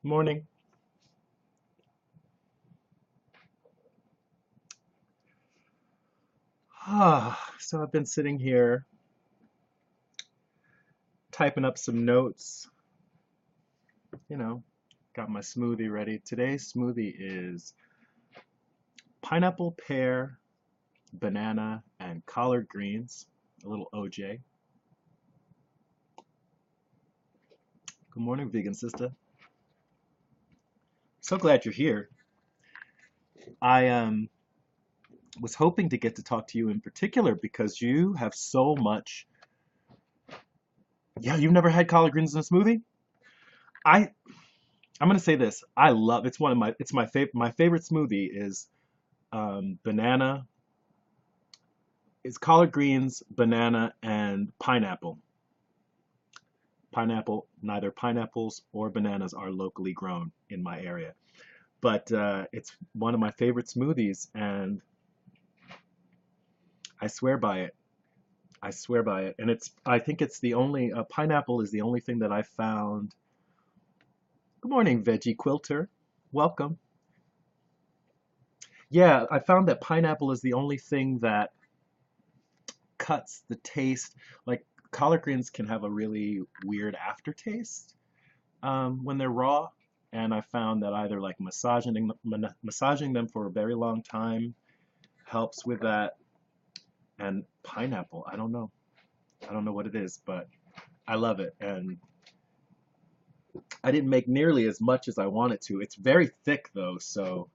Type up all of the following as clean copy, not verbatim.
Morning. So I've been sitting here typing up some notes, you know, got my smoothie ready. Today's smoothie is pineapple, pear, banana, and collard greens, a little OJ. Good morning, vegan sister. So glad you're here. I was hoping to get to talk to you in particular because you have so much. Yeah, you've never had collard greens in a smoothie? I I'm gonna say this. I love it's one of my it's my favorite smoothie is banana. It's collard greens, banana, and pineapple. Pineapple, neither pineapples or bananas are locally grown in my area. But it's one of my favorite smoothies, and I swear by it. I swear by it. And I think it's the only, pineapple is the only thing that I found. Good morning, Veggie Quilter. Welcome. Yeah, I found that pineapple is the only thing that cuts the taste. Like collard greens can have a really weird aftertaste when they're raw, and I found that either like massaging them for a very long time helps with that. And pineapple, I don't know what it is, but I love it. And I didn't make nearly as much as I wanted to. It's very thick though, so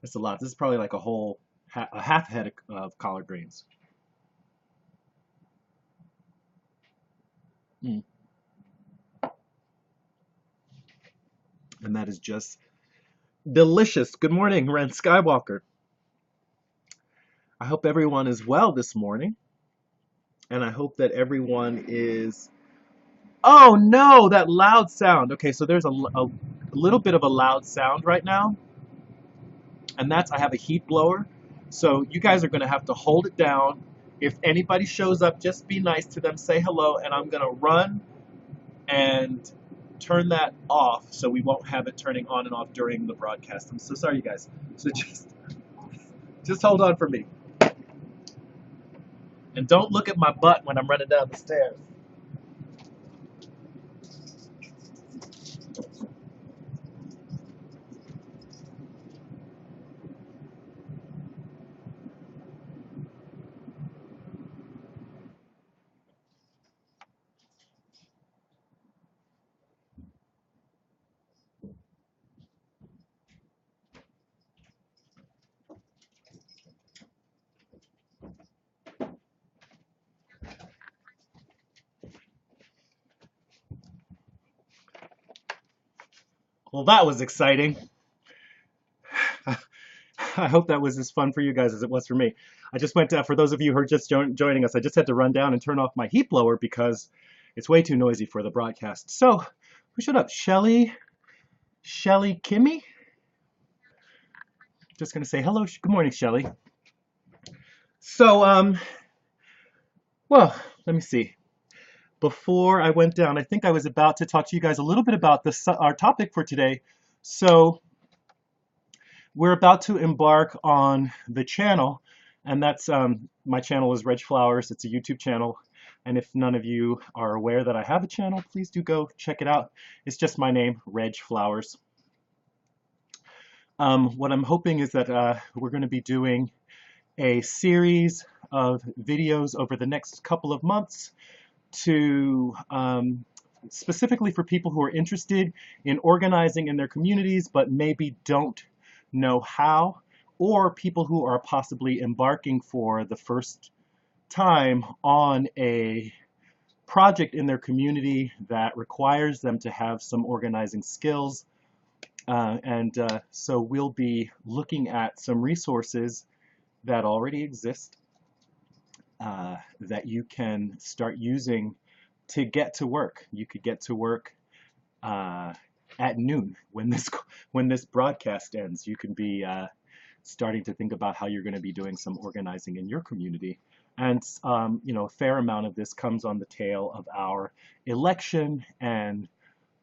it's a lot. This is probably like a half head of collard greens. Mm. And that is just delicious. Good morning, Ren Skywalker. I hope everyone is well this morning, and I hope that everyone is. Oh no, that loud sound. Okay, so there's a little bit of a loud sound right now, and that's I have a heat blower. So you guys are going to have to hold it down. If anybody shows up, just be nice to them, say hello, and I'm going to run and turn that off so we won't have it turning on and off during the broadcast. I'm so sorry, you guys. So just hold on for me. And don't look at my butt when I'm running down the stairs. Well, that was exciting. I hope that was as fun for you guys as it was for me. I just went for those of you who are just joining us, I just had to run down and turn off my heat blower because it's way too noisy for the broadcast. So, who showed up? Shelly Kimmy? Just going to say hello. Good morning, Shelly. So, well, let me see. Before I went down, I think I was about to talk to you guys a little bit about our topic for today. So, we're about to embark on the channel, and that's my channel is Reg Flowers. It's a YouTube channel, and if none of you are aware that I have a channel, please do go check it out. It's just my name, Reg Flowers. What I'm hoping is that we're going to be doing a series of videos over the next couple of months to specifically for people who are interested in organizing in their communities but maybe don't know how, or people who are possibly embarking for the first time on a project in their community that requires them to have some organizing skills. So we'll be looking at some resources that already exist that you can start using to get to work. You could get to work at noon when this broadcast ends. You can be starting to think about how you're going to be doing some organizing in your community. And you know, a fair amount of this comes on the tail of our election and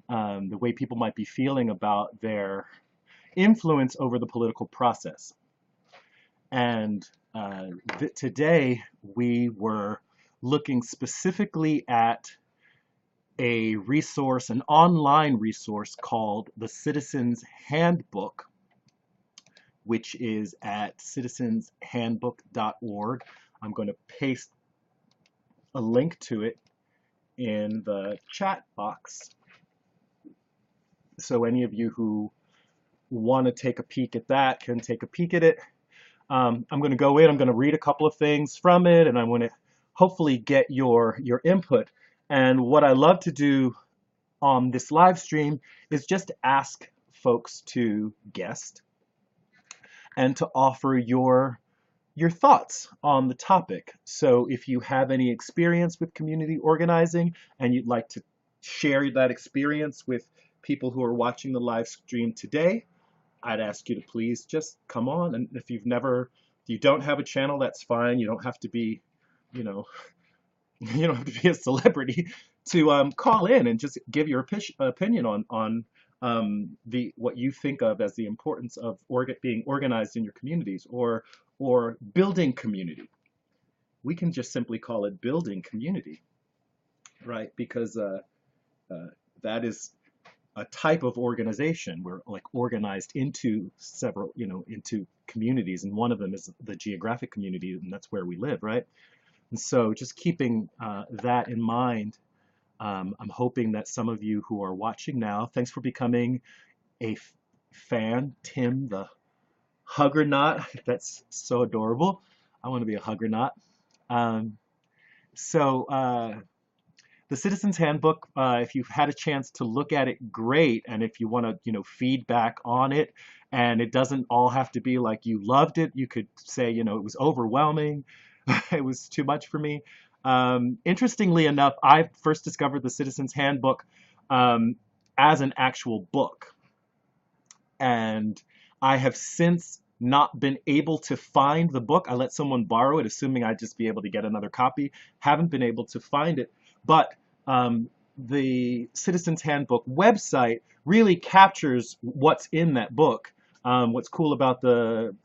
the way people might be feeling about their influence over the political process. And today we were looking specifically at a resource, an online resource called the Citizens Handbook, which is at citizenshandbook.org. I'm going to paste a link to it in the chat box. So any of you who want to take a peek at that can take a peek at it. I'm going to go in, I'm going to read a couple of things from it, and I'm going to hopefully get your input. And what I love to do on this live stream is just ask folks to guest and to offer your thoughts on the topic. So if you have any experience with community organizing and you'd like to share that experience with people who are watching the live stream today, I'd ask you to please just come on. And if you don't have a channel, that's fine. You don't have to be, you don't have to be a celebrity to call in and just give your opinion on what you think of as the importance of being organized in your communities, or building community. We can just simply call it building community, right? Because that is a type of organization. We're like organized into several, into communities, and one of them is the geographic community, and that's where we live, right? And so just keeping that in mind, I'm hoping that some of you who are watching now, thanks for becoming a fan. Tim the Huggernaut, that's so adorable. I want to be a Huggernaut. The Citizens Handbook, if you've had a chance to look at it, great. And if you want to, feedback on it, and it doesn't all have to be like you loved it, you could say, it was overwhelming. It was too much for me. Interestingly enough, I first discovered the Citizens Handbook as an actual book. And I have since not been able to find the book. I let someone borrow it, assuming I'd just be able to get another copy. Haven't been able to find it. But the Citizens Handbook website really captures what's in that book. What's cool about the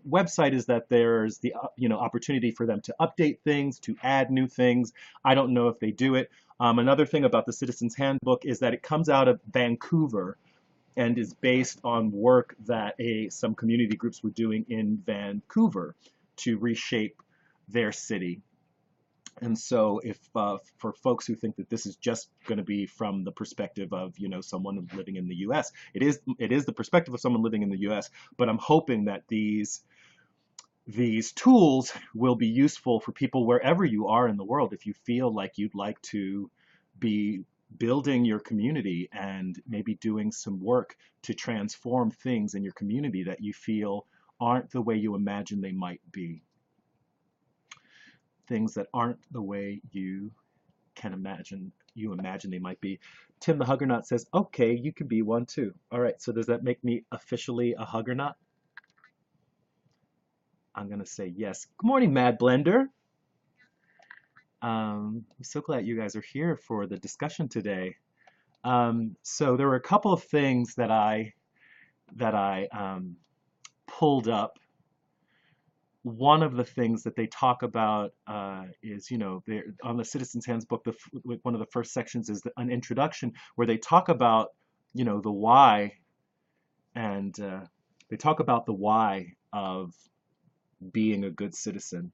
website is that there's the opportunity for them to update things, to add new things. I don't know if they do it. Another thing about the Citizens Handbook is that it comes out of Vancouver and is based on work that some community groups were doing in Vancouver to reshape their city. And so if for folks who think that this is just going to be from the perspective of someone living in the US, it is the perspective of someone living in the US, but I'm hoping that these tools will be useful for people wherever you are in the world. If you feel like you'd like to be building your community and maybe doing some work to transform things in your community that you feel aren't the way you imagine they might be. Things that aren't the way you imagine they might be. Tim the Huggernaut says, okay, you can be one too. All right, so does that make me officially a Huggernaut? I'm gonna say yes. Good morning, Mad Blender. I'm so glad you guys are here for the discussion today. So there were a couple of things that I pulled up. One of the things that they talk about is, on the Citizens Handbook, one of the first sections is an introduction where they talk about, the why, and they talk about the why of being a good citizen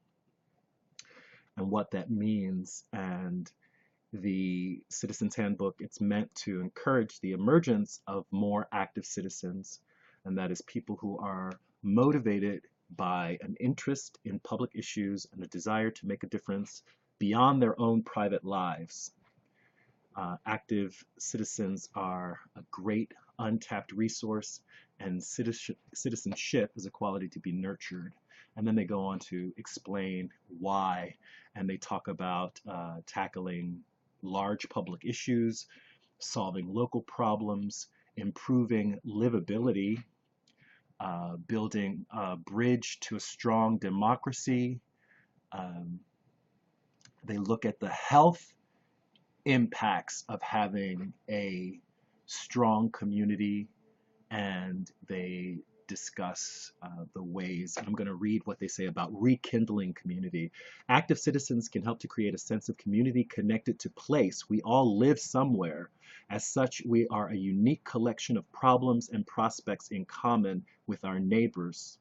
and what that means. And the Citizens Handbook, it's meant to encourage the emergence of more active citizens, and that is people who are motivated by an interest in public issues and a desire to make a difference beyond their own private lives. Active citizens are a great untapped resource, and citizenship is a quality to be nurtured. And then they go on to explain why, and they talk about tackling large public issues, solving local problems, improving livability, building a bridge to a strong democracy. They look at the health impacts of having a strong community, and they discuss the ways, and I'm going to read what they say about rekindling community. Active citizens can help to create a sense of community connected to place. We all live somewhere. As such, we are a unique collection of problems and prospects in common with our neighbors.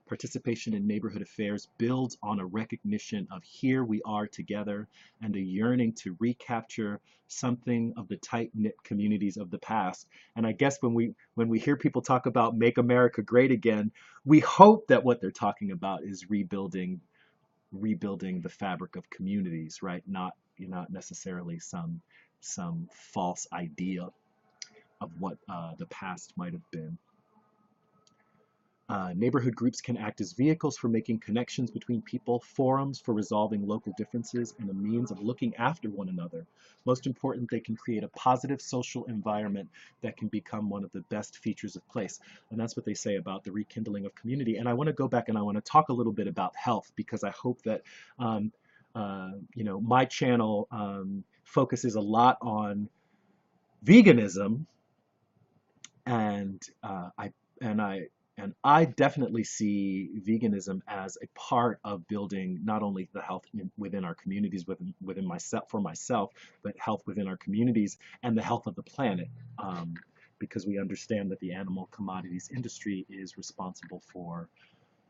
Participation in neighborhood affairs builds on a recognition of here we are together and a yearning to recapture something of the tight-knit communities of the past. And I guess when we hear people talk about make America great again, we hope that what they're talking about is rebuilding the fabric of communities, right? Not necessarily some false idea of what the past might have been. Neighborhood groups can act as vehicles for making connections between people, forums for resolving local differences, and a means of looking after one another. Most important, they can create a positive social environment that can become one of the best features of place. And that's what they say about the rekindling of community. And I want to go back and I want to talk a little bit about health, because I hope that my channel focuses a lot on veganism, and I definitely see veganism as a part of building not only the health within our communities, within myself, for myself, but health within our communities and the health of the planet, because we understand that the animal commodities industry is responsible for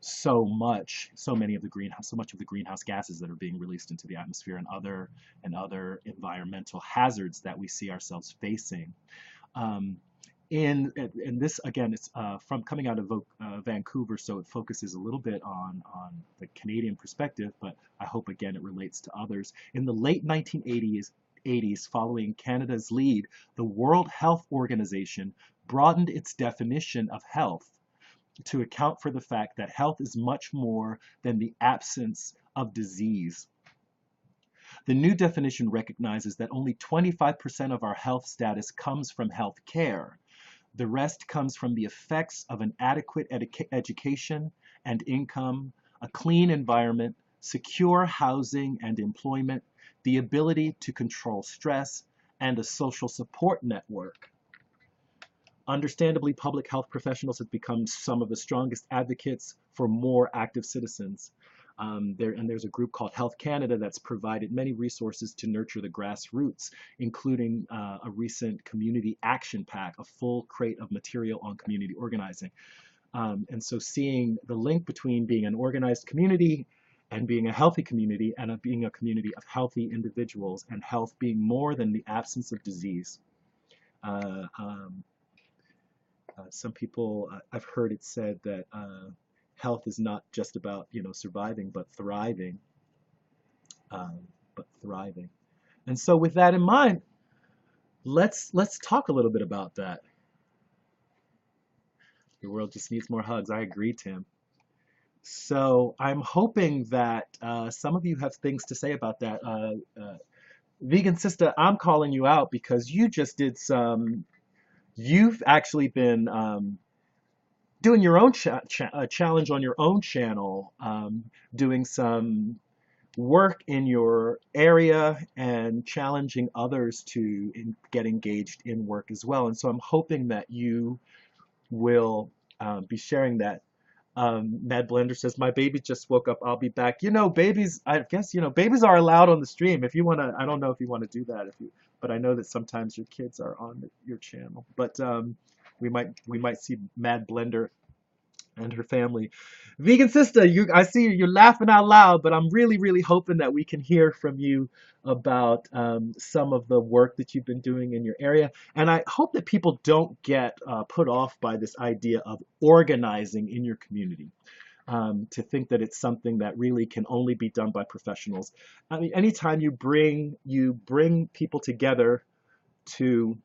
so much of the greenhouse gases that are being released into the atmosphere, and other environmental hazards that we see ourselves facing. And this again, it's from coming out of Vancouver, so it focuses a little bit on the Canadian perspective, but I hope again it relates to others. In the late 1980s, following Canada's lead, the World Health Organization broadened its definition of health to account for the fact that health is much more than the absence of disease. The new definition recognizes that only 25% of our health status comes from health care. The rest comes from the effects of an adequate education and income, a clean environment, secure housing and employment, the ability to control stress, and a social support network. Understandably, public health professionals have become some of the strongest advocates for more active citizens. There's a group called Health Canada that's provided many resources to nurture the grassroots, including a recent community action pack, a full crate of material on community organizing. And so seeing the link between being an organized community and being a healthy community, and being a community of healthy individuals, and health being more than the absence of disease. Some people, I've heard it said that health is not just about surviving, but thriving. And so, with that in mind, let's talk a little bit about that. The world just needs more hugs. I agree, Tim. So I'm hoping that some of you have things to say about that. Vegan Sister, I'm calling you out because you just did some. You've actually been doing your own challenge on your own channel, doing some work in your area and challenging others to get engaged in work as well. And so I'm hoping that you will be sharing that. Mad Blender says, my baby just woke up. I'll be back. Babies, I guess, babies are allowed on the stream. If you want to, I don't know if you want to do that, but I know that sometimes your kids are on your channel. But we might see Mad Blender and her family. Vegan Sister, I see you're laughing out loud, but I'm really, really hoping that we can hear from you about some of the work that you've been doing in your area. And I hope that people don't get put off by this idea of organizing in your community, to think that it's something that really can only be done by professionals. I mean, anytime you bring people together to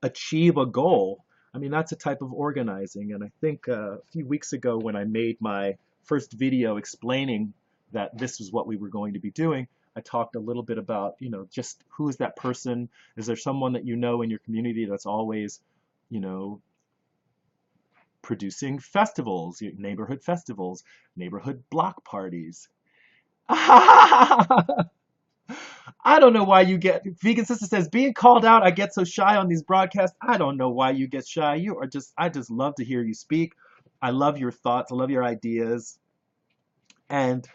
achieve a goal, I mean, that's a type of organizing. And I think a few weeks ago when I made my first video explaining that this was what we were going to be doing, I talked a little bit about, just who is that person? Is there someone that in your community that's always, producing festivals, neighborhood block parties? I don't know why you get, Vegan Sister says, being called out, I get so shy on these broadcasts. I don't know why you get shy. You are just, I just love to hear you speak. I love your thoughts. I love your ideas. And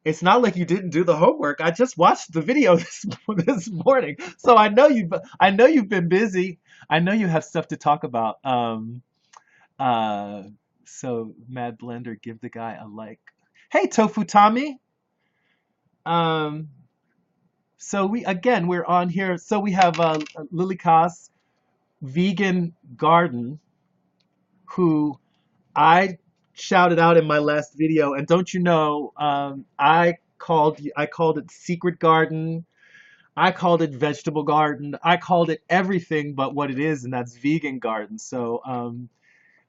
it's not like you didn't do the homework. I just watched the video this morning, so I know you've been busy. I know you have stuff to talk about. Uh, so Mad Blender, give the guy a like. Hey, Tofu Tommy. Um, so we're on here. So we have Lily Koss, Vegan Garden, who I shouted out in my last video, and don't you know, I called it Secret Garden, I called it Vegetable Garden, I called it everything but what it is, and that's Vegan Garden. So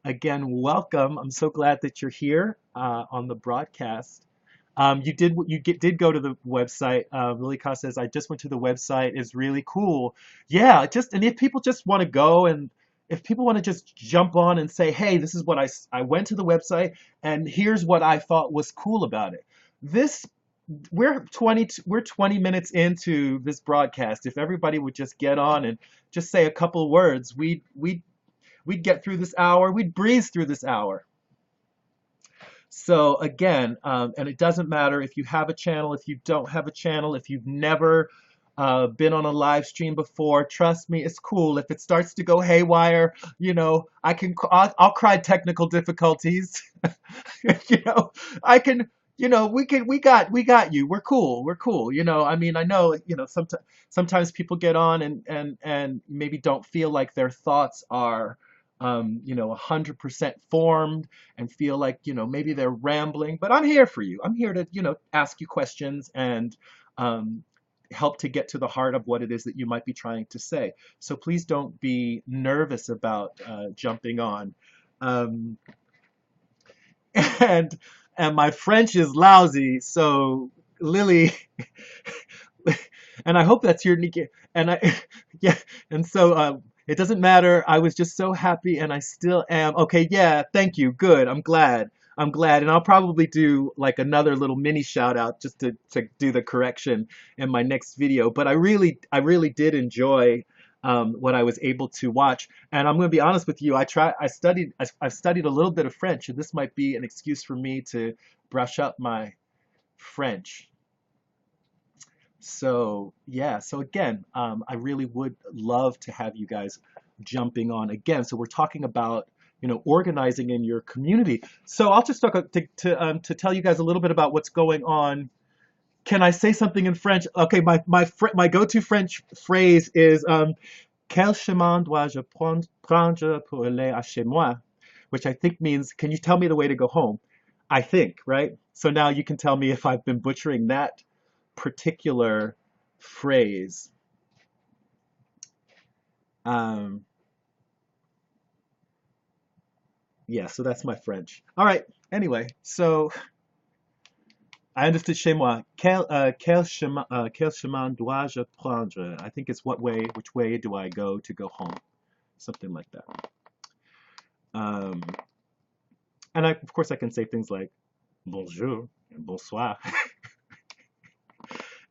again, welcome. I'm so glad that you're here on the broadcast. Did go to the website. Lily Ka says, I just went to the website. It's really cool. Yeah, just and if people just want to go and if people want to just jump on and say, hey, this is what I went to the website and here's what I thought was cool about it. This we're 20 minutes into this broadcast. If everybody would just get on and just say a couple words, we'd get through this hour. We'd breeze through this hour. So again, and it doesn't matter if you have a channel, if you don't have a channel, if you've never been on a live stream before, trust me, it's cool. If it starts to go haywire, I'll cry technical difficulties. you know, I can, we got you. We're cool. We're cool. I mean, I know, sometimes people get on and maybe don't feel like their thoughts are 100% formed and feel like, maybe they're rambling, but I'm here for you. I'm here to, ask you questions and help to get to the heart of what it is that you might be trying to say. So please don't be nervous about jumping on. Um, and and my French is lousy, so Lily, and I hope that's your Nikki. And I, yeah, and so it doesn't matter. I was just so happy, and I still am. Okay, yeah, thank you. Good. I'm glad. I'm glad, and I'll probably do like another little mini shout out just to do the correction in my next video. But I really did enjoy what I was able to watch. And I'm going to be honest with you. I've studied a little bit of French, and this might be an excuse for me to brush up my French. So yeah, so again, I really would love to have you guys jumping on again. So we're talking about, organizing in your community. So I'll just talk to tell you guys a little bit about what's going on. Can I say something in French? Okay, my go-to French phrase is Quel chemin dois-je prendre pour aller à chez moi? Which I think means, can you tell me the way to go home? I think, right? So now you can tell me if I've been butchering that particular phrase. Yeah, so that's my French. All right. Anyway, so I understood chez moi. Quel chemin dois-je prendre? I think it's which way do I go to go home? Something like that. And of course, I can say things like bonjour and bonsoir.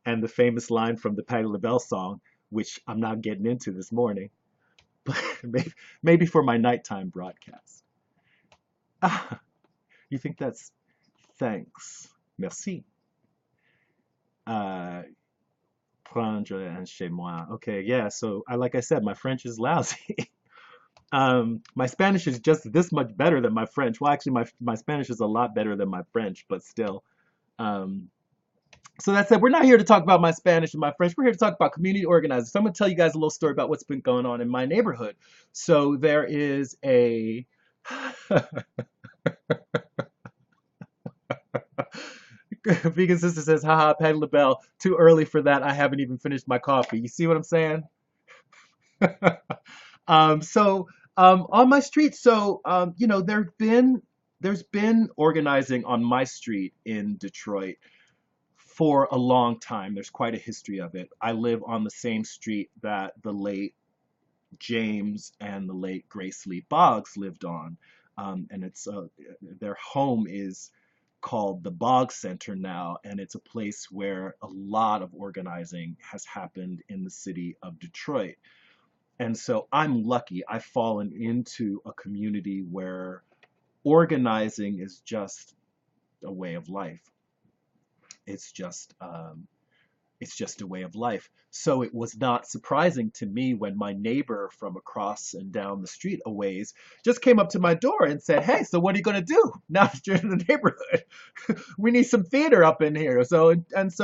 And the famous line from the Patti LaBelle song, which I'm not getting into this morning, but maybe for my nighttime broadcast. Ah, you think that's thanks, merci. Prendre and chez moi. Okay, yeah. So like I said, my French is lousy. My Spanish is just this much better than my French. Well, actually, my Spanish is a lot better than my French, but still. So that said, we're not here to talk about my Spanish and my French. We're here to talk about community organizers. So I'm going to tell you guys a little story about what's been going on in my neighborhood. So there is a Vegan Sister says, haha, Patti LaBelle, too early for that. I haven't even finished my coffee. You see what I'm saying? On my street, there's been organizing on my street in Detroit for a long time. There's quite a history of it. I live on the same street that the late James and the late Grace Lee Boggs lived on. And their home is called the Bog Center now, and it's a place where a lot of organizing has happened in the city of Detroit. And so I'm lucky. I've fallen into a community where organizing is just a way of life. It's just it's just a way of life. So it was not surprising to me when my neighbor from across and down the street a ways just came up to my door and said, "Hey, so what are you going to do now that you're in the neighborhood? We need some theater up in here." So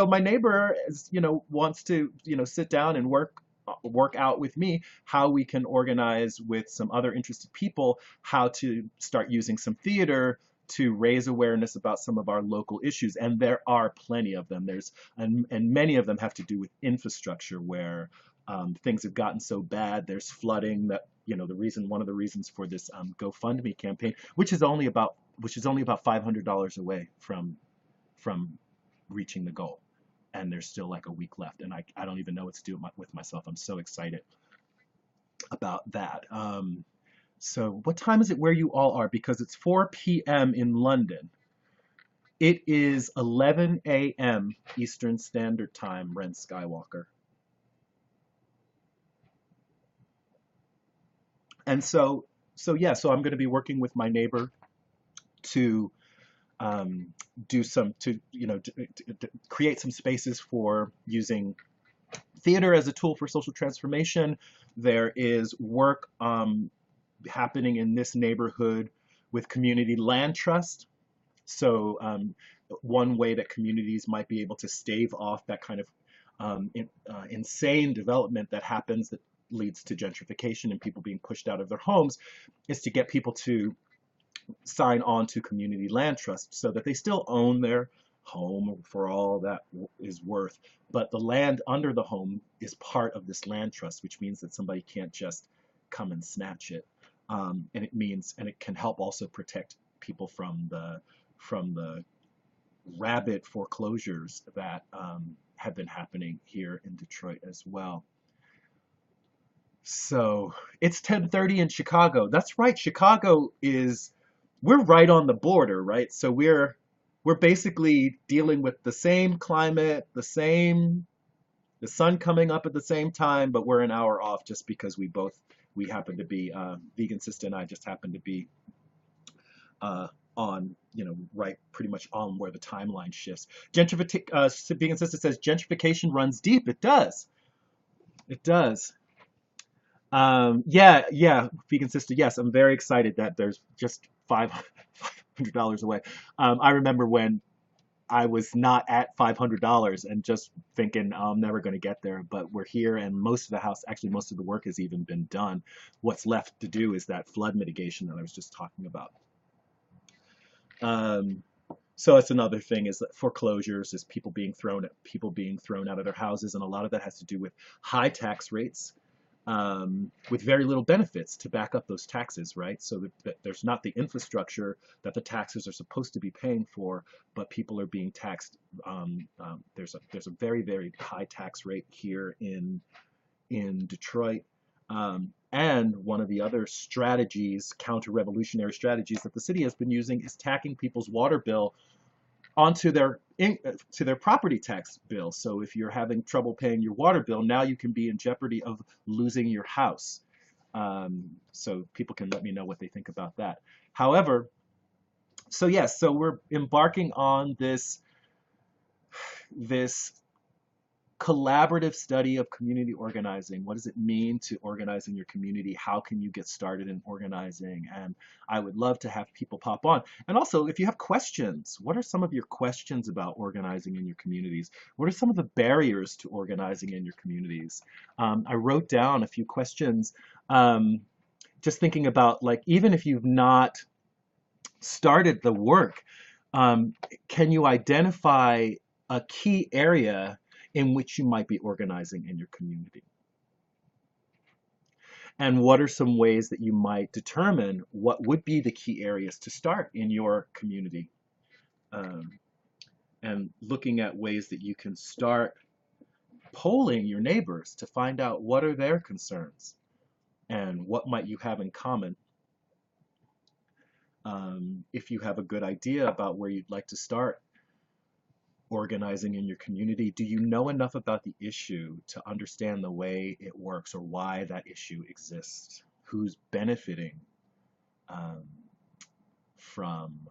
my neighbor is, wants to, sit down and work out with me how we can organize with some other interested people how to start using some theater to raise awareness about some of our local issues. And there are plenty of them. And many of them have to do with infrastructure where things have gotten so bad. There's flooding that, one of the reasons for this GoFundMe campaign, which is only about $500 away from reaching the goal. And there's still like a week left, and I don't even know what to do with myself. I'm so excited about that. So what time is it where you all are? Because it's 4 p.m. in London. It is 11 a.m. Eastern Standard Time, Ren Skywalker. And so I'm going to be working with my neighbor to do some, to create some spaces for using theater as a tool for social transformation. There is work happening in this neighborhood with community land trust. So one way that communities might be able to stave off that kind of insane development that happens that leads to gentrification and people being pushed out of their homes is to get people to sign on to community land trust so that they still own their home for all that is worth, but the land under the home is part of this land trust, which means that somebody can't just come and snatch it. And it can help also protect people from the rabid foreclosures that have been happening here in Detroit as well. So it's 10:30 in Chicago. That's right. We're right on the border, right? So we're basically dealing with the same climate, the sun coming up at the same time, but we're an hour off just because we happen to be, Vegan Sister and I just happen to be on, right pretty much on where the timeline shifts. Vegan Sister says gentrification runs deep. It does. It does. Yeah, Vegan Sister. Yes, I'm very excited that there's just $500 away. I remember when I was not at $500 and just thinking I'm never going to get there, but we're here and most of the work has even been done. What's left to do is that flood mitigation that I was just talking about. So that's another thing is that foreclosures is people being thrown out of their houses, and a lot of that has to do with high tax rates. With very little benefits to back up those taxes, right? So that there's not the infrastructure that the taxes are supposed to be paying for, but people are being taxed. There's a very, very high tax rate here in Detroit. And one of the other strategies, counter-revolutionary strategies that the city has been using is tacking people's water bill onto to their property tax bill. So if you're having trouble paying your water bill, now you can be in jeopardy of losing your house. So people can let me know what they think about that. However, so yes, so we're embarking on this collaborative study of community organizing. What does it mean to organize in your community? How can you get started in organizing? And I would love to have people pop on. And also, if you have questions, what are some of your questions about organizing in your communities? What are some of the barriers to organizing in your communities? I wrote down a few questions, just thinking about, like, even if you've not started the work, can you identify a key area in which you might be organizing in your community? And what are some ways that you might determine what would be the key areas to start in your community? And looking at ways that you can start polling your neighbors to find out what are their concerns and what might you have in common. If you have a good idea about where you'd like to start organizing in your community, do you know enough about the issue to understand the way it works or why that issue exists? Who's benefiting um, from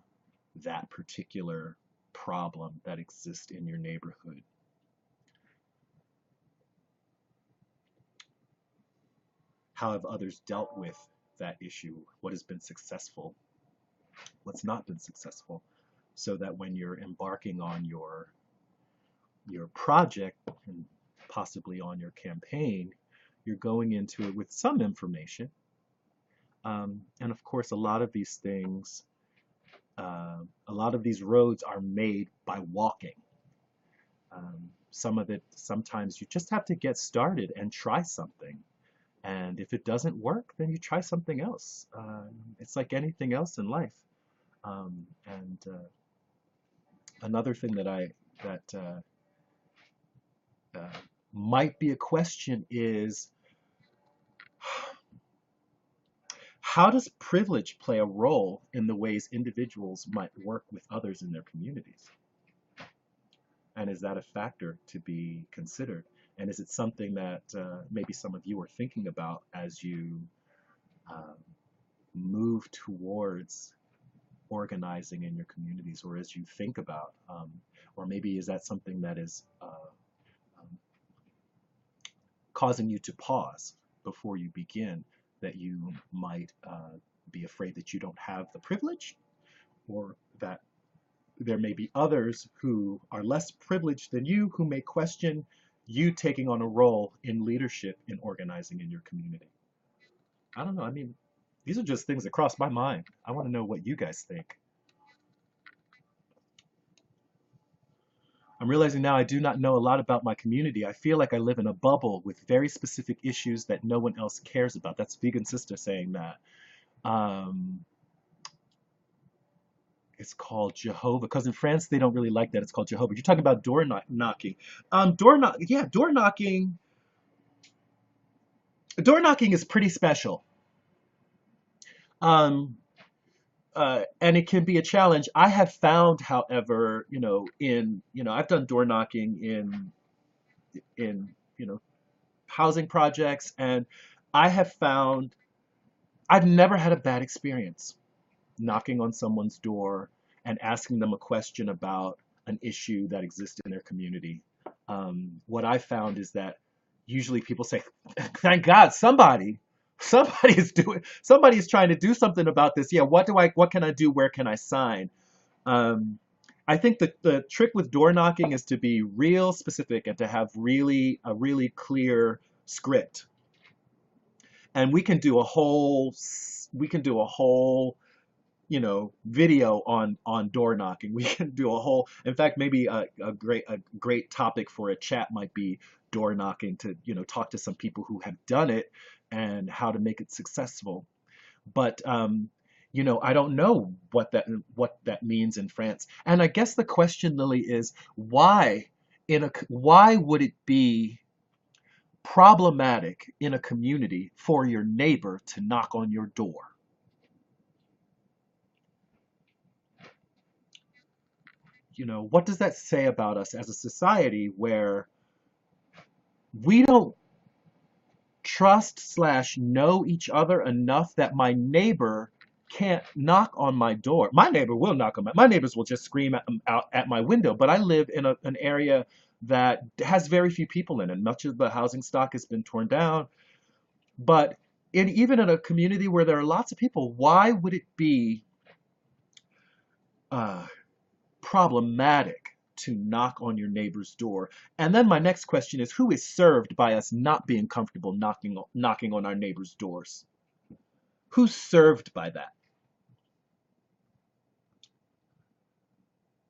that particular problem that exists in your neighborhood? How have others dealt with that issue? What has been successful? What's not been successful? So that when you're embarking on your project and possibly on your campaign, you're going into it with some information. And of course, a lot of these things, a lot of these roads are made by walking. Some of it, sometimes you just have to get started and try something. And if it doesn't work, then you try something else. It's like anything else in life. And another thing that uh, might be a question is, how does privilege play a role in the ways individuals might work with others in their communities? And is that a factor to be considered? And is it something that maybe some of you are thinking about as you um, move towards organizing in your communities, or as you think about, or maybe is that something that is um, causing you to pause before you begin, that you might be afraid that you don't have the privilege, or that there may be others who are less privileged than you who may question you taking on a role in leadership in organizing in your community. I don't know. I mean, these are just things that cross my mind. I want to know what you guys think. I'm realizing now I do not know a lot about my community. I feel like I live in a bubble with very specific issues that no one else cares about. That's Vegan Sister saying that. Um, it's called Jehovah, because in France they don't really like that. It's called Jehovah. You're talking about knocking. Yeah, door knocking is pretty special. Um, and it can be a challenge. I have found, however, I've done door knocking in housing projects, and I have found I've never had a bad experience knocking on someone's door and asking them a question about an issue that exists in their community. What I found is that usually people say, "Thank God, somebody's trying to do something about this. Yeah, what can I do? Where can I sign?" Um, I think the trick with door knocking is to be real specific and to have a really clear script. And we can do a whole video on door knocking. We can do a whole, in fact, maybe a great topic for a chat might be door knocking, to, talk to some people who have done it and how to make it successful. But I don't know what that means in France. And I guess the question, Lily, is why would it be problematic in a community for your neighbor to knock on your door? What does that say about us as a society where we don't trust/know each other enough that my neighbor can't knock on my door? My neighbor will knock on my neighbors will just scream out at my window, but I live in an area that has very few people in it. Much of the housing stock has been torn down, but even in a community where there are lots of people, why would it be uh, problematic to knock on your neighbor's door? And then my next question is, who is served by us not being comfortable knocking on our neighbor's doors? Who's served by that?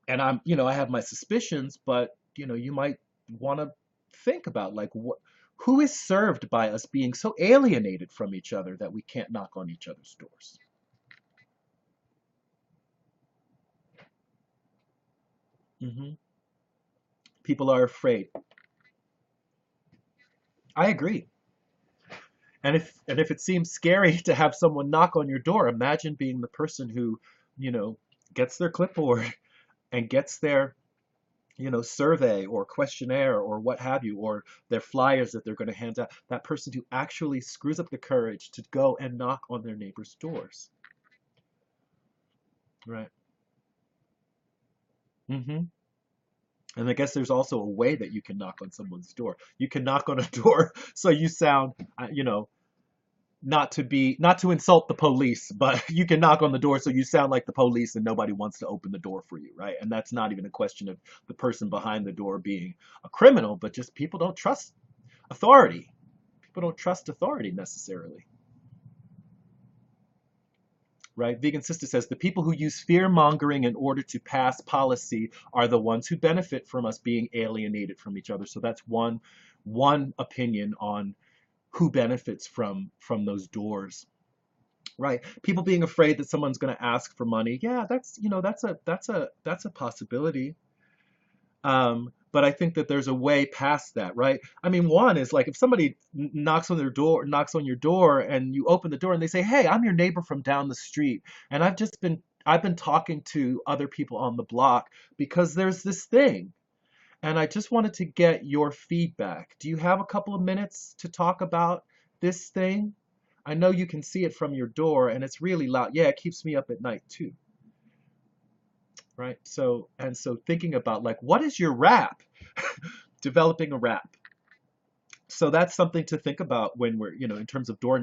And I have my suspicions, but you might want to think about, like, who is served by us being so alienated from each other that we can't knock on each other's doors? Hmm. People are afraid. I agree. And if it seems scary to have someone knock on your door, imagine being the person who, you know, gets their clipboard and gets their, survey or questionnaire or what have you, or their flyers that they're going to hand out. That person who actually screws up the courage to go and knock on their neighbors' doors. Right. hmm And I guess there's also a way that you can knock on someone's door. You can knock on a door so you sound, not to insult the police, but you can knock on the door so you sound like the police and nobody wants to open the door for you, right? And that's not even a question of the person behind the door being a criminal, but just people don't trust authority. People don't trust authority necessarily, right? Vegan Sister says the people who use fear mongering in order to pass policy are the ones who benefit from us being alienated from each other. So that's one opinion on who benefits from those doors. Right. People being afraid that someone's going to ask for money. Yeah, that's a possibility. But I think that there's a way past that, right? I mean, one is like if somebody knocks on your door, and you open the door and they say, "Hey, I'm your neighbor from down the street, and I've been talking to other people on the block because there's this thing, and I just wanted to get your feedback. Do you have a couple of minutes to talk about this thing? I know you can see it from your door and it's really loud. Yeah, it keeps me up at night too." Right? So thinking about like what is your rap? Developing a rap. So that's something to think about when we're, in terms of door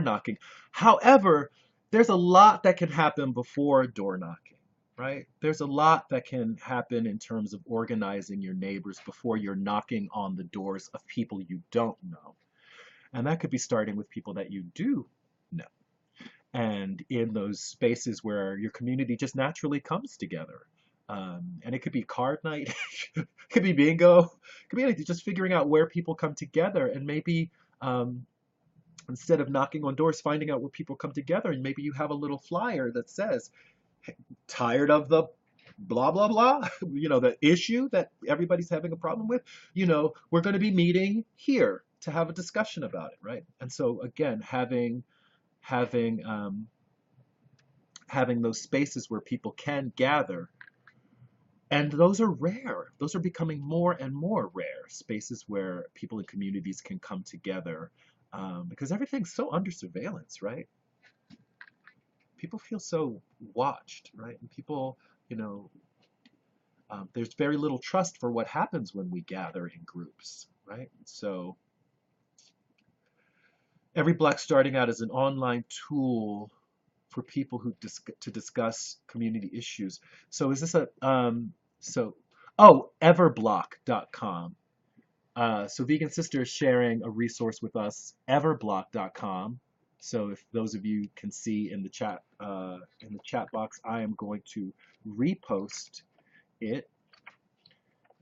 knocking. However, there's a lot that can happen before door knocking, right? There's a lot that can happen in terms of organizing your neighbors before you're knocking on the doors of people you don't know. And that could be starting with people that you do know. And in those spaces where your community just naturally comes together. And it could be card night, it could be bingo, it could be anything, just figuring out where people come together, and maybe um, instead of knocking on doors, finding out where people come together, and maybe you have a little flyer that says, "Hey, tired of the blah, blah, blah, the issue that everybody's having a problem with, we're going to be meeting here to have a discussion about it," right? And so again, having having those spaces where people can gather. And those are rare. Those are becoming more and more rare, spaces where people in communities can come together, because everything's so under surveillance, right? People feel so watched, right? And people, you know, there's very little trust for what happens when we gather in groups, right? So every block starting out as an online tool for people to discuss community issues. So is this a so oh, everblock.com. So Vegan Sister is sharing a resource with us, everblock.com. So if those of you can see in the chat box, I am going to repost it,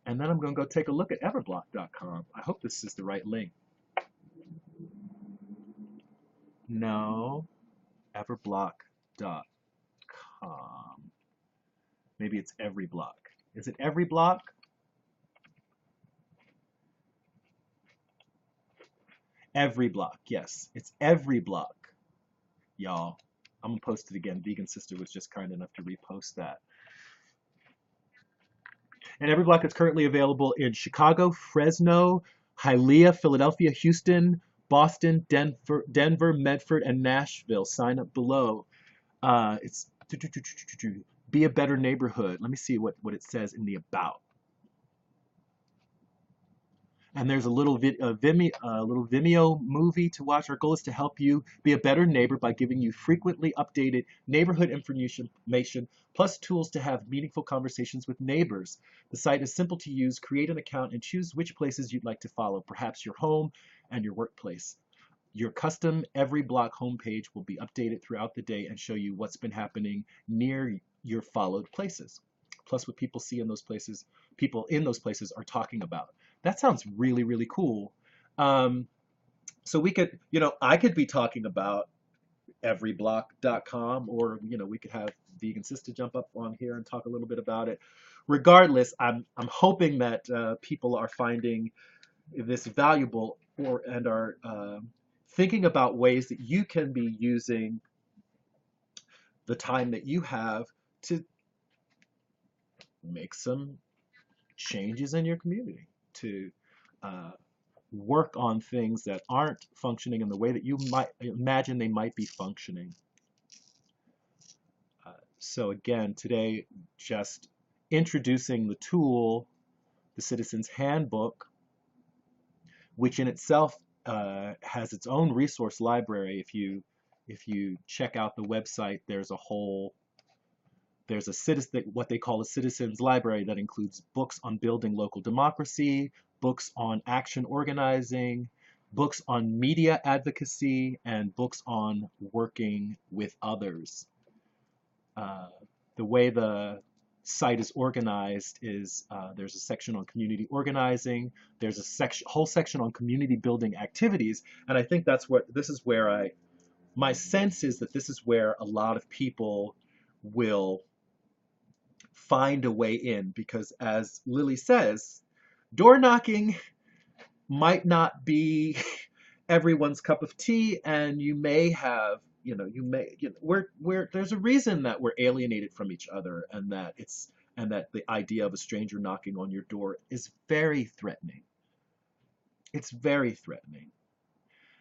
and then I'm going to go take a look at everblock.com. I hope this is the right link. No, everblock.com. Maybe it's every block. Is it every block? Every block, yes. It's every block, y'all. I'm gonna post it again. Vegan Sister was just kind enough to repost that. And every block is currently available in Chicago, Fresno, Hialeah, Philadelphia, Houston, Boston, Denver, Medford, and Nashville. Sign up below. It's be a better neighborhood. Let me see what it says in the about. And there's a little Vimeo movie to watch. Our goal is to help you be a better neighbor by giving you frequently updated neighborhood information, plus tools to have meaningful conversations with neighbors. The site is simple to use. Create an account and choose which places you'd like to follow, perhaps your home and your workplace. Your custom every block homepage will be updated throughout the day and show you what's been happening near your followed places, plus what people in those places are talking about. That sounds really, really cool. So we could, I could be talking about everyblock.com, or, we could have Vegan Sister jump up on here and talk a little bit about it. Regardless, I'm hoping that people are finding this valuable and are thinking about ways that you can be using the time that you have to make some changes in your community, to uh, work on things that aren't functioning in the way that you might imagine they might be functioning. So again, today, just introducing the tool, the Citizen's Handbook, which in itself has its own resource library. If you check out the website, there's a citizen, what they call a citizens library, that includes books on building local democracy, books on action organizing, books on media advocacy, and books on working with others. Uh, the way the site is organized is there's a section on community organizing, there's whole section on community building activities, and I think this is where my sense is that this is where a lot of people will find a way in, because as Lily says, door knocking might not be everyone's cup of tea, and you may have, there's a reason that we're alienated from each other, and that the idea of a stranger knocking on your door is very threatening. It's very threatening.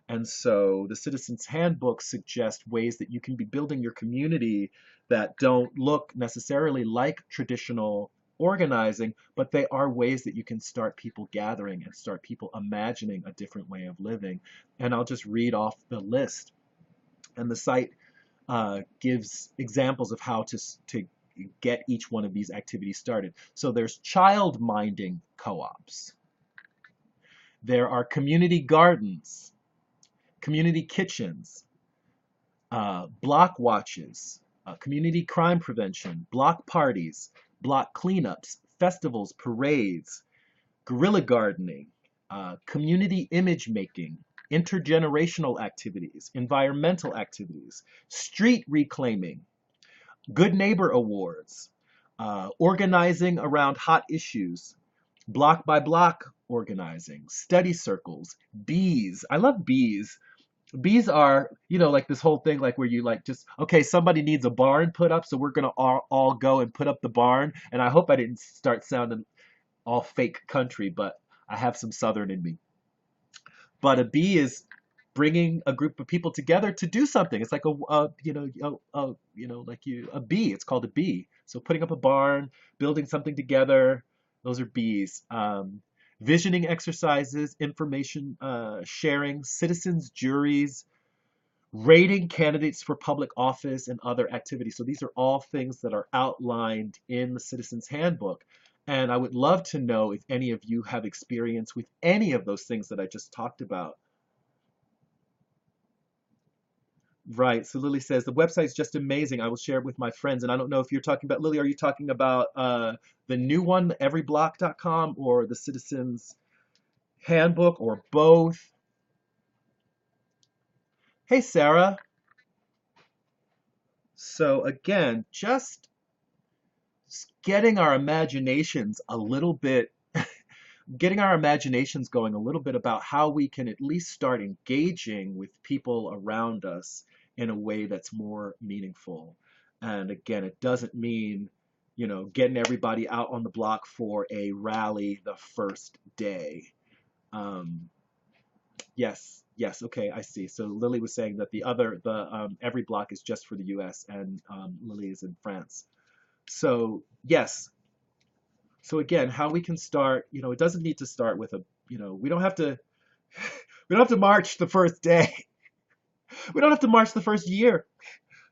And so the Citizens Handbook suggests ways that you can be building your community that don't look necessarily like traditional organizing, but they are ways that you can start people gathering and start people imagining a different way of living. And I'll just read off the list. And the site gives examples of how to get each one of these activities started. So there's child minding co-ops. There are community gardens, community kitchens, block watches, community crime prevention, block parties, block cleanups, festivals, parades, guerrilla gardening, community image making, intergenerational activities, environmental activities, street reclaiming, good neighbor awards, organizing around hot issues, block by block organizing, study circles, bees. I love bees. Bees are, like this whole thing, like where you like just, okay, somebody needs a barn put up, so we're gonna all go and put up the barn. And I hope I didn't start sounding all fake country, but I have some Southern in me. But a bee is bringing a group of people together to do something. It's like a bee. It's called a bee. So putting up a barn, building something together, those are bees. Visioning exercises, information sharing, citizens juries, rating candidates for public office, and other activities. So these are all things that are outlined in the Citizens Handbook. And I would love to know if any of you have experience with any of those things that I just talked about. Right. So Lily says the website's just amazing. I will share it with my friends. And I don't know if you're talking about, Lily, are you talking about the new one, everyblock.com, or the Citizens Handbook, or both? Hey, Sarah. So again, just getting our imaginations a little bit, getting our imaginations going a little bit about how we can at least start engaging with people around us in a way that's more meaningful. And again, it doesn't mean, getting everybody out on the block for a rally the first day. Um, yes, okay, I see. So Lily was saying that every block is just for the US, and Lily is in France. So yes. So again, how we can start, it doesn't need to start with we don't have to we don't have to march the first day. We don't have to march the first year.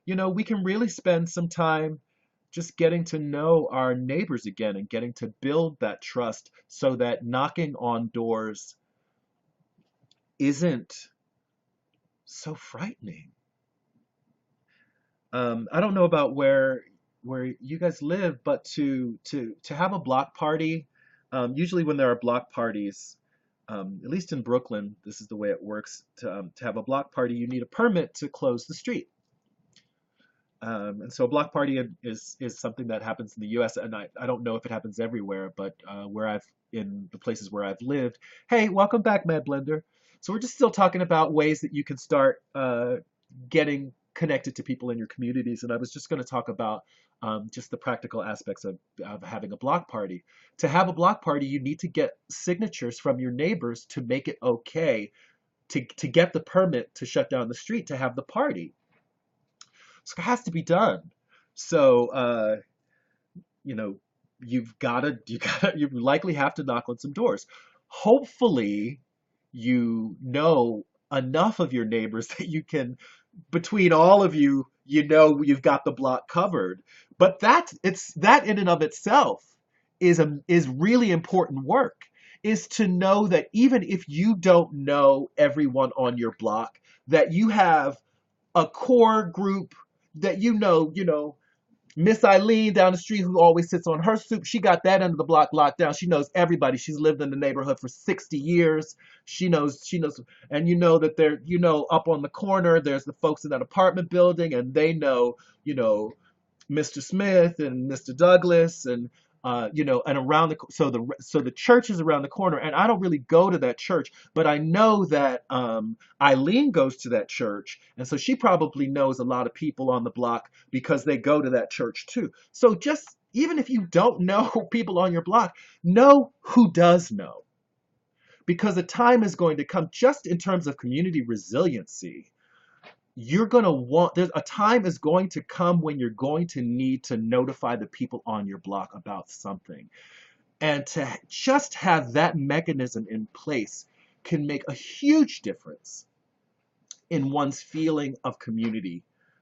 We can really spend some time just getting to know our neighbors again and getting to build that trust, so that knocking on doors isn't so frightening. I don't know about where you guys live, but to have a block party, usually when there are block parties, at least in Brooklyn, this is the way it works. To have a block party, you need a permit to close the street. And so a block party is something that happens in the U.S. and I don't know if it happens everywhere, but in the places where I've lived. Hey, welcome back, Mad Blender. So we're just still talking about ways that you can start getting connected to people in your communities. And I was just going to talk about just the practical aspects of having a block party. To have a block party, you need to get signatures from your neighbors to make it okay to get the permit to shut down the street to have the party. So it has to be done. So, you know, you likely have to knock on some doors. Hopefully, you know enough of your neighbors that you can, between all of you, you've got the block covered. But that in and of itself is really important work, is to know that even if you don't know everyone on your block, that you have a core group that Miss Eileen down the street who always sits on her soup, she got that end of the block locked down. She knows everybody. She's lived in the neighborhood for 60 years. She knows, and you know that up on the corner, there's the folks in that apartment building, and they know, Mr. Smith and Mr. Douglas and around the church is around the corner, and I don't really go to that church, but I know that Eileen goes to that church, and so she probably knows a lot of people on the block because they go to that church too. So just even if you don't know people on your block, know who does know, because a time is going to come, just in terms of community resiliency. There's a time is going to come when you're going to need to notify the people on your block about something. And to just have that mechanism in place can make a huge difference in one's feeling of community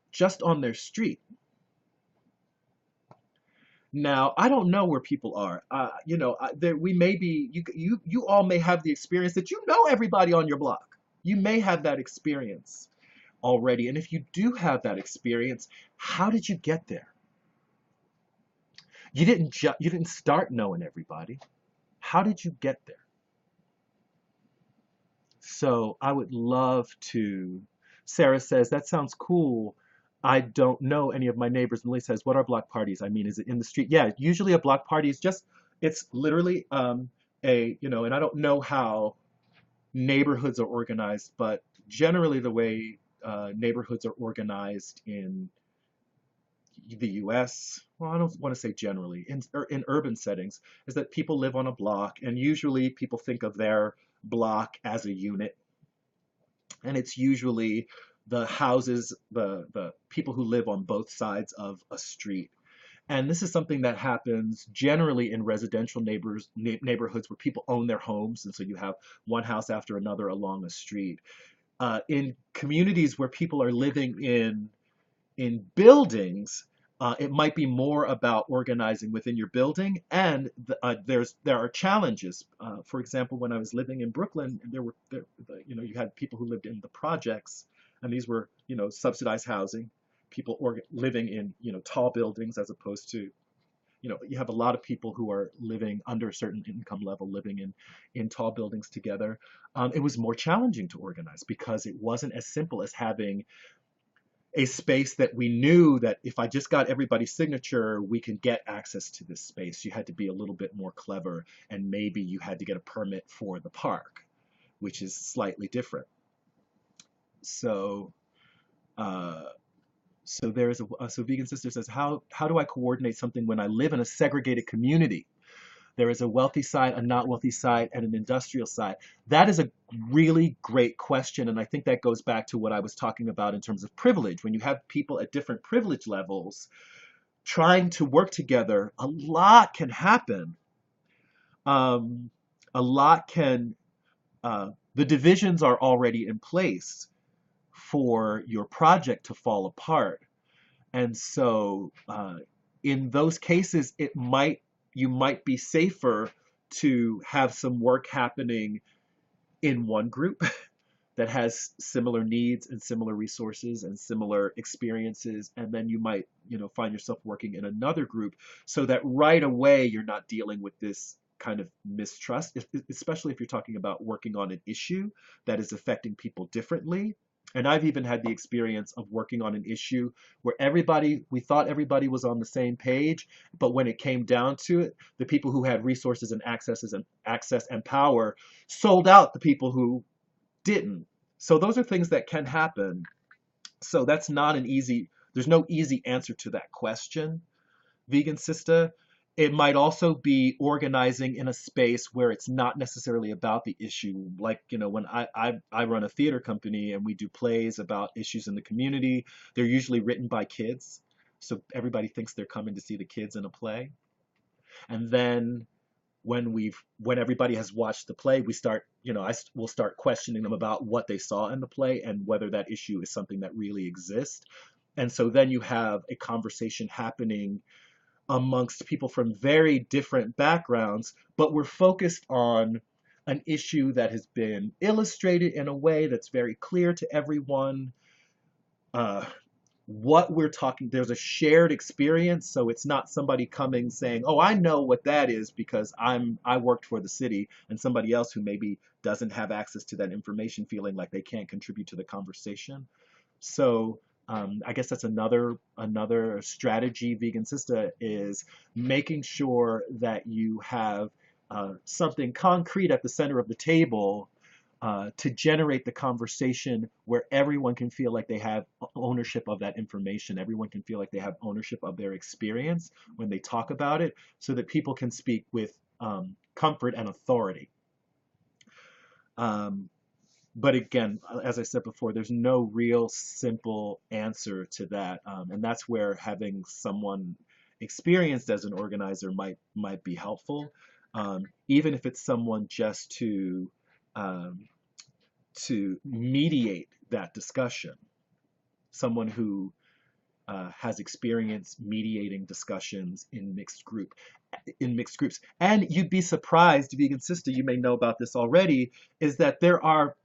just on their street. Now, I don't know where people are. We may be, you all may have the experience that you know everybody on your block. You may have that experience already. And if you do have that experience, how did you get there? You didn't start knowing everybody. How did you get there? So I would love to. Sarah says, that sounds cool. I don't know any of my neighbors. Millie says, what are block parties? I mean, is it in the street? Yeah, usually a block party is it's literally and I don't know how neighborhoods are organized, but generally the way neighborhoods are organized in the US, well, I don't want to say generally, in urban settings, is that people live on a block, and usually people think of their block as a unit, and it's usually the houses, the people who live on both sides of a street. And this is something that happens generally in residential neighborhoods where people own their homes, and so you have one house after another along a street. In communities where people are living in buildings, it might be more about organizing within your building, and there are challenges. For example, when I was living in Brooklyn, you had people who lived in the projects, and these were subsidized housing, people living in tall buildings, as opposed to you have a lot of people who are living under a certain income level, living in tall buildings together. It was more challenging to organize because it wasn't as simple as having a space that we knew that if I just got everybody's signature, we can get access to this space. You had to be a little bit more clever, and maybe you had to get a permit for the park, which is slightly different. So, so Vegan Sister says, how do I coordinate something when I live in a segregated community? There is a wealthy side, a not wealthy side, and an industrial side. That is a really great question, and I think that goes back to what I was talking about in terms of privilege. When you have people at different privilege levels trying to work together, a lot can happen. A lot can, the divisions are already in place for your project to fall apart. And so in those cases, you might be safer to have some work happening in one group that has similar needs and similar resources and similar experiences, and then you might find yourself working in another group, so that right away you're not dealing with this kind of mistrust, especially if you're talking about working on an issue that is affecting people differently. And I've even had the experience of working on an issue where we thought everybody was on the same page, but when it came down to it, the people who had resources and access and power sold out the people who didn't. So those are things that can happen. So that's not an easy, there's no easy answer to that question, Vegan Sister. It might also be organizing in a space where it's not necessarily about the issue. Like, when I run a theater company and we do plays about issues in the community, they're usually written by kids. So everybody thinks they're coming to see the kids in a play. And then when everybody has watched the play, we start, we'll start questioning them about what they saw in the play and whether that issue is something that really exists. And so then you have a conversation happening amongst people from very different backgrounds, but we're focused on an issue that has been illustrated in a way that's very clear to everyone. What we're talking, there's a shared experience, so it's not somebody coming saying, "Oh, I know what that is because I worked for the city," and somebody else who maybe doesn't have access to that information feeling like they can't contribute to the conversation. So I guess that's another strategy, Vegan Sister, is making sure that you have something concrete at the center of the table to generate the conversation where everyone can feel like they have ownership of that information. Everyone can feel like they have ownership of their experience when they talk about it, so that people can speak with comfort and authority. But again, as I said before, there's no real simple answer to that, and that's where having someone experienced as an organizer might be helpful, even if it's someone just to mediate that discussion, someone who has experience mediating discussions in mixed groups. And you'd be surprised, Vegan Sister, you may know about this already, is that there are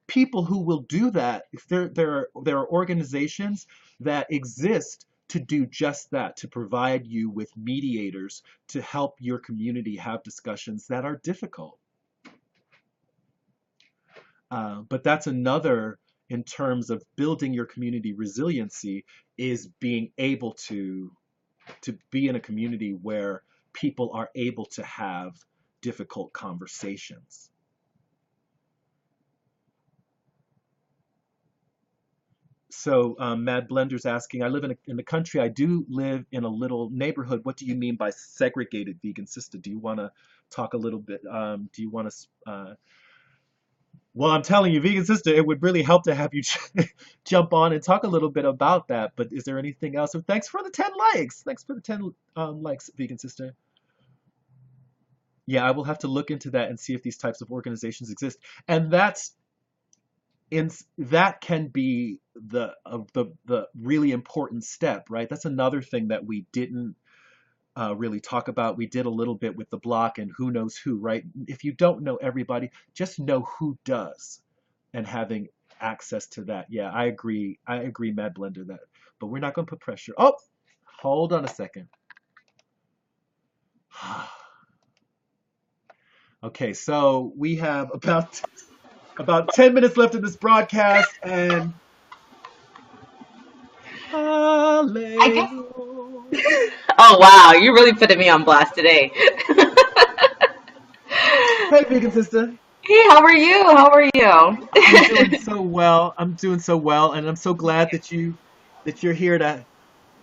people who will do that. There are organizations that exist to do just that, to provide you with mediators to help your community have discussions that are difficult. But that's another, in terms of building your community resiliency, is being able to be in a community where people are able to have difficult conversations. So Mad Blender's asking, I live in the country. I do live in a little neighborhood. What do you mean by segregated, Vegan Sister? Do you want to talk a little bit? Do you want to? Well, I'm telling you, Vegan Sister, it would really help to have you jump on and talk a little bit about that. But is there anything else? So thanks for the 10 likes. Thanks for the 10 likes, Vegan Sister. Yeah, I will have to look into that and see if these types of organizations exist. And that can be the really important step, right? That's another thing that we didn't really talk about. We did a little bit with the block and who knows who, right? If you don't know everybody, just know who does, and having access to that. Yeah, I agree, Mad Blender, that. But we're not going to put pressure. Oh, hold on a second. Okay, so we have about 10 minutes left in this broadcast, and I guess. hallelujah. Oh wow, you're really putting me on blast today. Hey, Vegan Sister. Hey, how are you? How are you? I'm doing so well. I'm doing so well, and I'm so glad that you're here to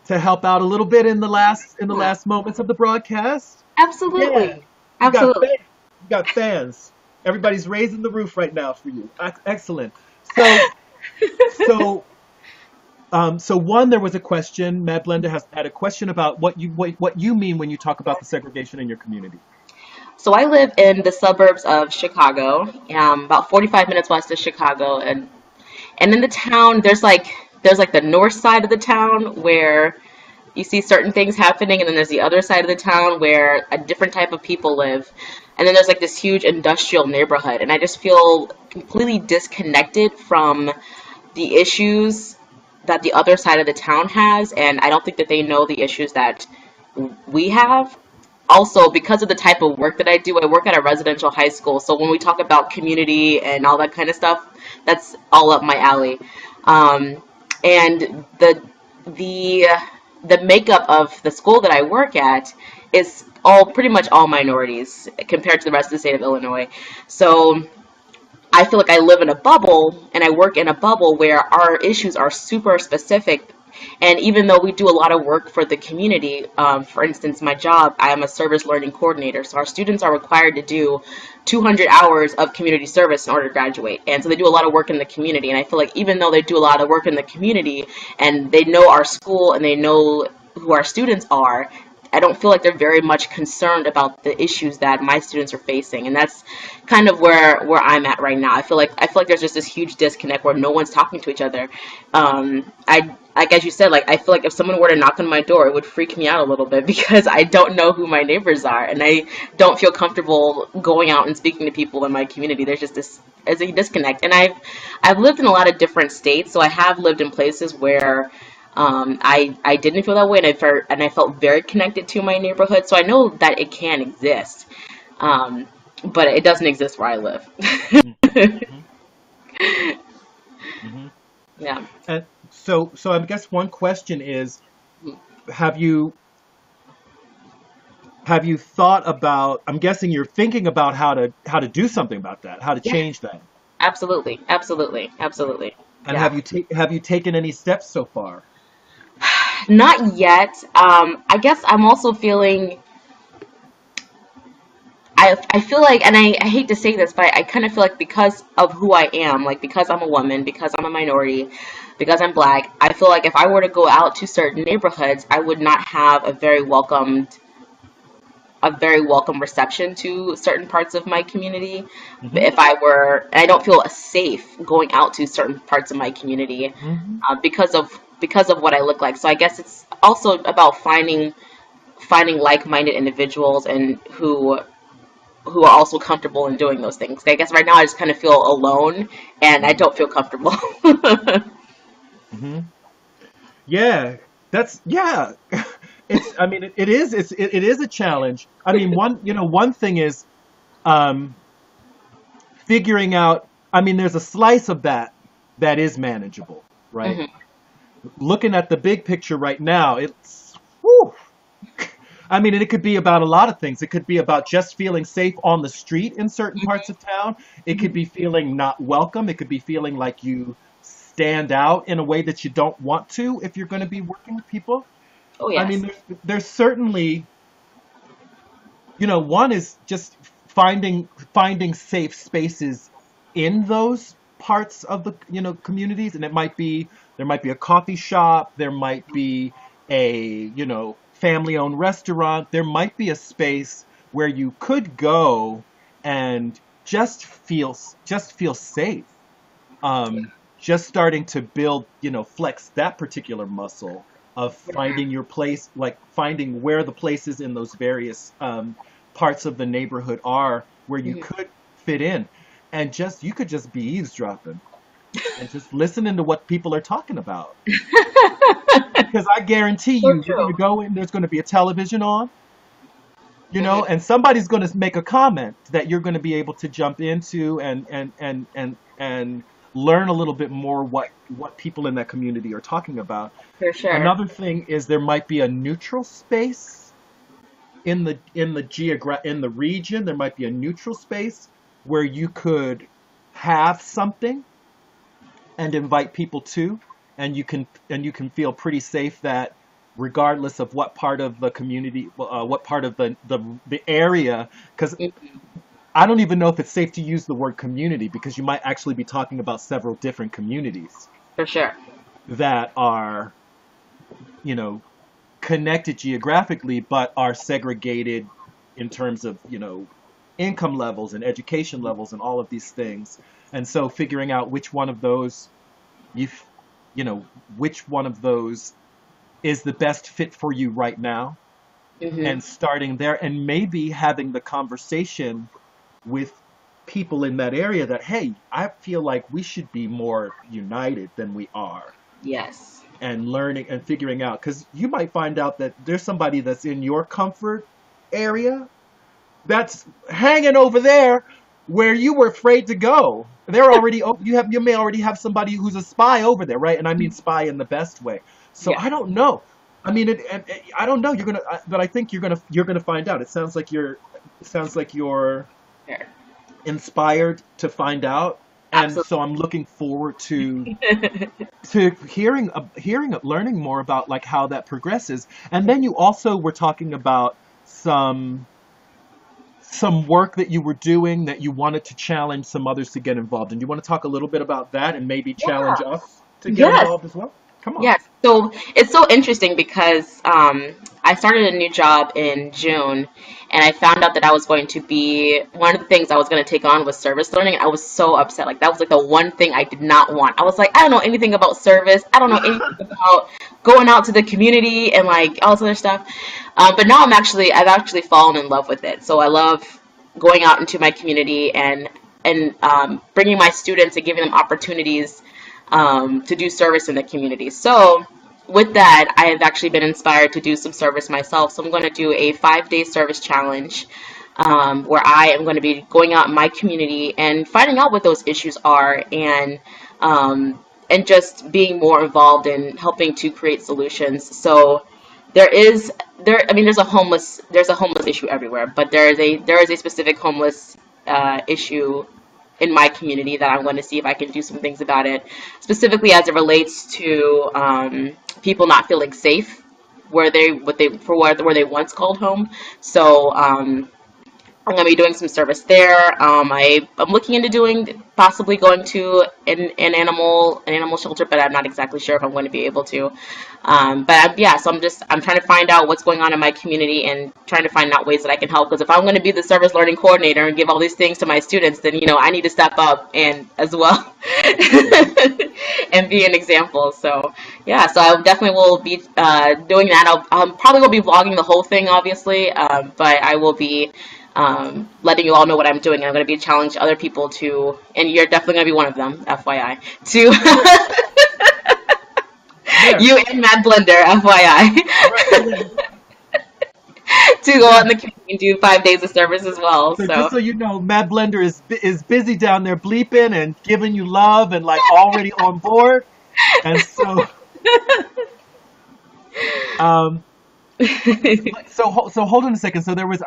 help out a little bit in the last moments of the broadcast. Yeah, Absolutely. you got Absolutely. fans. You got fans. Everybody's raising the roof right now for you. Excellent. So one, there was a question. Matt Blender has had a question about what you mean when you talk about the segregation in your community. So I live in the suburbs of Chicago, about 45 minutes west of Chicago, and in the town there's like the north side of the town where you see certain things happening, and then there's the other side of the town where a different type of people live. And then there's like this huge industrial neighborhood, and I just feel completely disconnected from the issues that the other side of the town has, and I don't think that they know the issues that we have. Also, because of the type of work that I work at a residential high school. So when we talk about community and all that kind of stuff, that's all up my alley. And the the makeup of the school that I work at is all pretty much all minorities compared to the rest of the state of Illinois. So I feel like I live in a bubble and I work in a bubble where our issues are super specific. And even though we do a lot of work for the community, for instance, my job, I am a service learning coordinator. So our students are required to do 200 hours of community service in order to graduate. And so they do a lot of work in the community. And I feel like even though they do a lot of work in the community and they know our school and they know who our students are, I don't feel like they're very much concerned about the issues that my students are facing, and that's kind of where I'm at right now. I feel like there's just this huge disconnect where no one's talking to each other. I like as you said, like I feel like if someone were to knock on my door, it would freak me out a little bit because I don't know who my neighbors are, and I don't feel comfortable going out and speaking to people in my community. There's just this as a disconnect, and I've lived in a lot of different states, so I have lived in places where I didn't feel that way, and I felt very connected to my neighborhood. So I know that it can exist, but it doesn't exist where I live. Mm-hmm. Hmm. Yeah. And so I guess one question is, have you have you thought about? I'm guessing you're thinking about how to do something about that, how to Yeah. change that. Absolutely. Absolutely. Absolutely. And Yeah. have you taken any steps so far? Not yet. I guess I'm also feeling. I feel like, and I hate to say this, but I kind of feel like because of who I am, like because I'm a woman, because I'm a minority, because I'm black, I feel like if I were to go out to certain neighborhoods, I would not have a very welcome reception to certain parts of my community. Hmm. If I were, and I don't feel safe going out to certain parts of my community Hmm. because of what I look like. So I guess it's also about finding like-minded individuals and who are also comfortable in doing those things. I guess right now I just kind of feel alone and I Hmm. don't feel comfortable. Hmm. Yeah, that's yeah. It's I mean it is it is a challenge. I mean one thing is um, figuring out. I mean there's a slice of that that is manageable, right? Hmm. Looking at the big picture right now, it's whew. I mean, and it could be about a lot of things. It could be about just feeling safe on the street in certain parts of town. It could be feeling not welcome. It could be feeling like you stand out in a way that you don't want to if you're going to be working with people. Oh I mean, yes. there's certainly, one is just finding safe spaces in those parts of the, communities, and there might be a coffee shop, there might be a, family-owned restaurant, there might be a space where you could go and just feel safe. Just starting to build, flex that particular muscle of finding your place, like finding where the places in those various parts of the neighborhood are where you Mhm. could fit in. And you could just be eavesdropping and just listening to what people are talking about. Because I guarantee So you, you're going to true. go in, there's going to be a television on, Hmm. and somebody's going to make a comment that you're going to be able to jump into and learn a little bit more what people in that community are talking about. For sure. Another thing is there might be a neutral space in the region. There might be a neutral space where you could have something and invite people to, and you can feel pretty safe that regardless of what part of the community, what part of the area, because Hmm. I don't even know if it's safe to use the word community because you might actually be talking about several different communities For sure. that are, you know, connected geographically but are segregated in terms of, income levels and education levels and all of these things. And so figuring out which one of those you, f- you know, which one of those is the best fit for you right now Hmm. and starting there and maybe having the conversation with people in that area that, hey, I feel like we should be more united than we are, Yes. and learning and figuring out because you might find out that there's somebody that's in your comfort area that's hanging over there where you were afraid to go. They're already you may already have somebody who's a spy over there, right? And I mean spy in the best way. So Yeah. I don't know. I mean, I don't know. But I think you're gonna find out. It sounds like you're inspired to find out. And Absolutely. so I'm looking forward to learning more about like how that progresses. And then you also were talking about some some work that you were doing that you wanted to challenge some others to get involved. And you want to talk a little bit about that and maybe Yeah. challenge us to get Yes. involved as well? Come on. Yes. So it's so interesting because I started a new job in June, and I found out that I was going to be one of the things I was going to take on was service learning. I was so upset. Like that was like the one thing I did not want. I was like, I don't know anything about service. I don't know anything about going out to the community and like all this other stuff. But now I've actually fallen in love with it. So I love going out into my community and bringing my students and giving them opportunities to do service in the community. So with that, I have actually been inspired to do some service myself. So I'm going to do a 5 day service challenge where I am going to be going out in my community and finding out what those issues are and just being more involved in helping to create solutions. So there is there I mean there's a homeless issue everywhere, but there is a specific homeless issue in my community that I'm going to see if I can do some things about it, specifically as it relates to people not feeling safe where they once called home. So I'm going to be doing some service there. I'm looking into doing possibly going to an animal shelter, but I'm not exactly sure if I'm going to be able to. Yeah, so I'm trying to find out what's going on in my community and trying to find out ways that I can help. Because if I'm going to be the service learning coordinator and give all these things to my students, then I need to step up and as well and be an example. So yeah, so I definitely will be doing that. I'll probably will be vlogging the whole thing, obviously, but I will be letting you all know what I'm doing. I'm going to be challenging other people to, and you're definitely going to be one of them, FYI, to Where? you and Mad Blender, Right. FYI, to go out Yeah. in the community and do 5 days of service as well. So just So so you know, Mad Blender is busy down there bleeping and giving you love and like already on board. And so um so hold on a second. So there was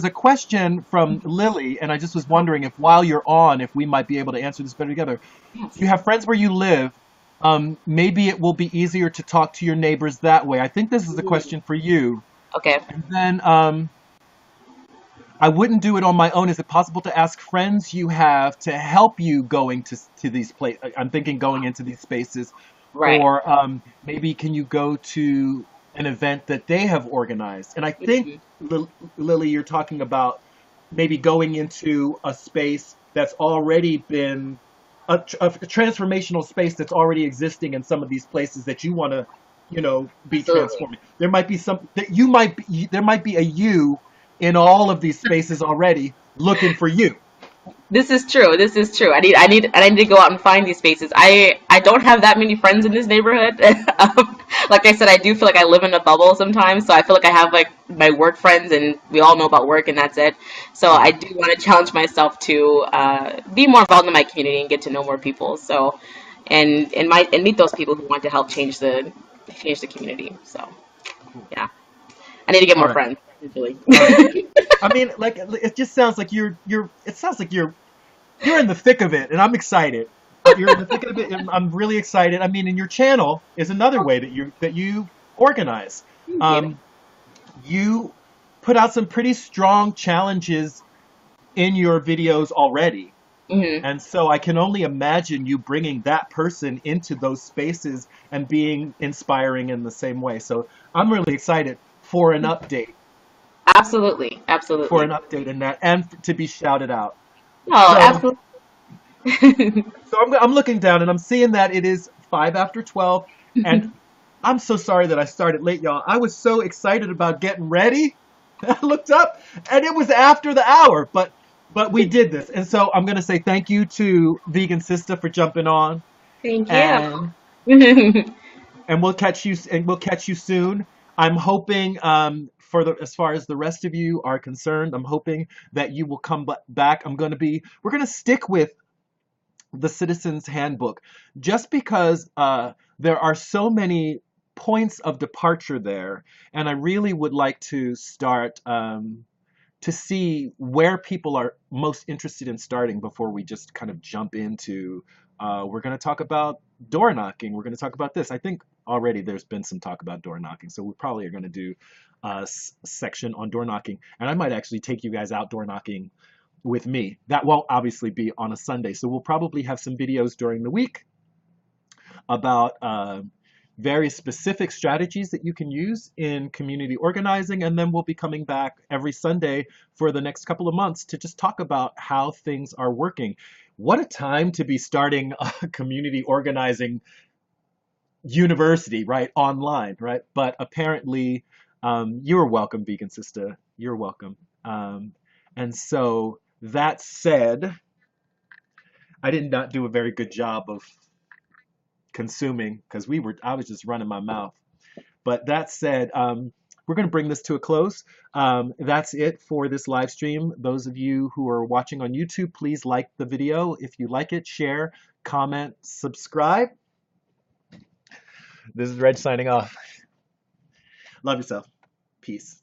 a question from Lily, and I just was wondering if while you're on, if we might be able to answer this better together. You have friends where you live. Maybe it will be easier to talk to your neighbors that way. I think this is a question for you. okay, And then I wouldn't do it on my own. Is it possible to ask friends you have to help you going to these places? I'm thinking going into these spaces, right. or maybe can you go to an event that they have organized? And I think, Mhm. Lily, you're talking about maybe going into a space that's already been a transformational space that's already existing in some of these places that you want to, be Absolutely. transforming. There might be some that you might be, there might be a you in all of these spaces already looking for you. This is true. This is true. I need to go out and find these spaces. I don't have that many friends in this neighborhood. Like I said, I do feel like I live in a bubble sometimes. So I feel like I have like my work friends, and we all know about work, and that's it. So I Uh-huh. do want to challenge myself to be more involved in my community and get to know more people. So and meet those people who want to help change the community. So Cool. yeah, I need to get All more right. friends. Usually. All right. I mean, like it just sounds like it sounds like you're in the thick of it, and I'm excited. You're in the thick of it, and I'm really excited. I mean, and your channel is another way that you organize. Thank you. Um, you put out some pretty strong challenges in your videos already, Hmm. and so I can only imagine you bringing that person into those spaces and being inspiring in the same way. So I'm really excited Absolutely. for an Absolutely. update in that, and to be shouted out. Oh, So. absolutely. So I'm looking down and I'm seeing that it is 5 after 12, and I'm so sorry that I started late, y'all. I was so excited about getting ready. I looked up and it was after the hour, but we did this, and so I'm gonna say thank you to Vegan Sister for jumping on, Thank you. and we'll catch you soon. I'm hoping for the as far as the rest of you are concerned, I'm hoping that you will come back. We're gonna stick with the Citizen's Handbook, just because there are so many points of departure there, and I really would like to start to see where people are most interested in starting before we just kind of jump into, we're going to talk about door knocking. We're going to talk about this. I think already there's been some talk about door knocking, so we probably are going to do a section on door knocking. And I might actually take you guys out door knocking with me. That won't obviously be on a Sunday, so we'll probably have some videos during the week about very specific strategies that you can use in community organizing, and then we'll be coming back every Sunday for the next couple of months to just talk about how things are working. What a time to be starting a community organizing university, right? Online, right? But apparently, you're welcome, Vegan Sister. You're welcome. And so that said, I did not do a very good job of consuming because I was just running my mouth. But that said, we're going to bring this to a close. That's it for this live stream. Those of you who are watching on YouTube, please like the video. If you like it, share, comment, subscribe. This is Reg signing off. Love yourself. Peace.